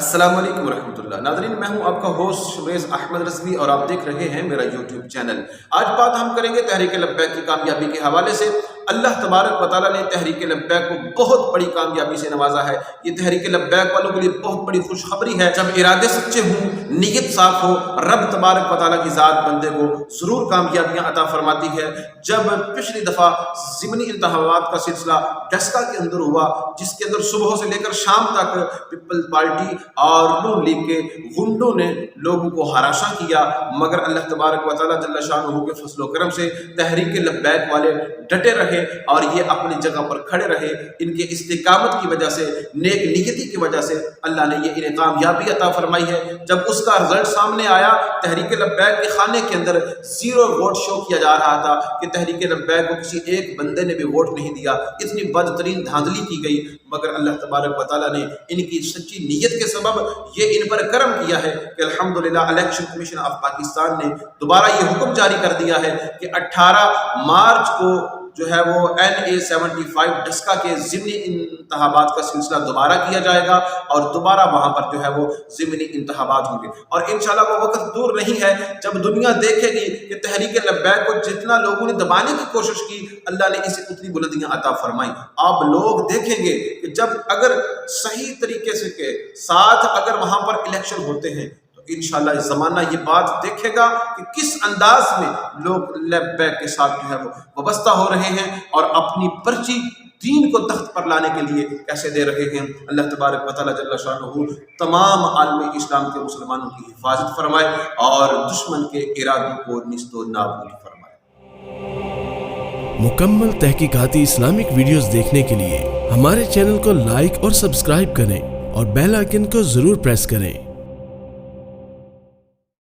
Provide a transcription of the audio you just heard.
السلام علیکم ورحمۃ اللہ ناظرین، میں ہوں آپ کا ہوسٹ شبیز احمد رضوی اور آپ دیکھ رہے ہیں میرا یوٹیوب چینل۔ آج بات ہم کریں گے تحریک لبیک کی کامیابی کے حوالے سے۔ اللہ تبارک و تعالیٰ نے تحریک لبیک کو بہت بڑی کامیابی سے نوازا ہے۔ یہ تحریک لبیک والوں کے لیے بہت بڑی خوشخبری ہے۔ جب ارادے سچے ہوں، نیت صاف ہو، رب تبارک و تعالیٰ کی ذات بندے کو ضرور کامیابیاں عطا فرماتی ہے۔ جب پچھلی دفعہ ضمنی انتخابات کا سلسلہ ڈسکا کے اندر ہوا، جس کے اندر صبح سے لے کر شام تک پیپل پارٹی اور نون لیگ کے غنڈوں نے لوگوں کو ہراساں کیا، مگر اللہ تبارک و تعالیٰ جل شانہ کے فضل و کرم سے تحریک لبیک والے ڈٹے رہے اور یہ اپنی جگہ پر کھڑے رہے۔ ان کے استقامت کی وجہ سے، نیک نیتی کی وجہ سے اللہ نے یہ انہیں کامیابی عطا فرمائی ہے۔ جب اس کا رزلٹ سامنے آیا، تحریک لبیک کے خانے کے اندر 0 ووٹ شو کیا جا رہا تھا کہ تحریک لبیک کو کسی ایک بندے نے بھی ووٹ نہیں دیا، اتنی بدترین دھاندلی کی گئی، مگر اللہ تبارک و تعالیٰ نے ان کی سچی نیت کے سبب یہ ان پر کرم کیا ہے کہ الحمدللہ الیکشن کمیشن آف پاکستان نے دوبارہ یہ حکم جاری کر دیا ہے کہ 18 مارچ کو جو ہے وہ NA-75 ڈسکا کے ضمنی انتخابات کا سلسلہ دوبارہ کیا جائے گا اور دوبارہ وہاں پر جو ہے وہ ضمنی انتخابات ہوں گے، اور انشاءاللہ وہ وقت دور نہیں ہے جب دنیا دیکھے گی کہ تحریک لبیک کو جتنا لوگوں نے دبانے کی کوشش کی، اللہ نے اسے اتنی بلندیاں عطا فرمائی۔ آپ لوگ دیکھیں گے کہ جب اگر صحیح طریقے سے کے ساتھ اگر وہاں پر الیکشن ہوتے ہیں تو انشاءاللہ اس زمانہ یہ بات دیکھے گا کہ کس انداز میں لوگ لبیک کے ساتھ جو ہے وہ وابستہ ہو رہے ہیں اور اپنی پرچی دین کو تخت پر لانے کے لیے کیسے دے رہے ہیں۔ اللہ تبارک و تعالیٰ جل شانہ تمام عالم اسلام کے مسلمانوں کی حفاظت فرمائے اور دشمن کے ارادوں کو نیست و نابود فرمائے۔ مکمل تحقیقاتی اسلامک ویڈیوز دیکھنے کے لیے ہمارے چینل کو لائک اور سبسکرائب کریں اور بیل آئیکن کو ضرور پریس کریں۔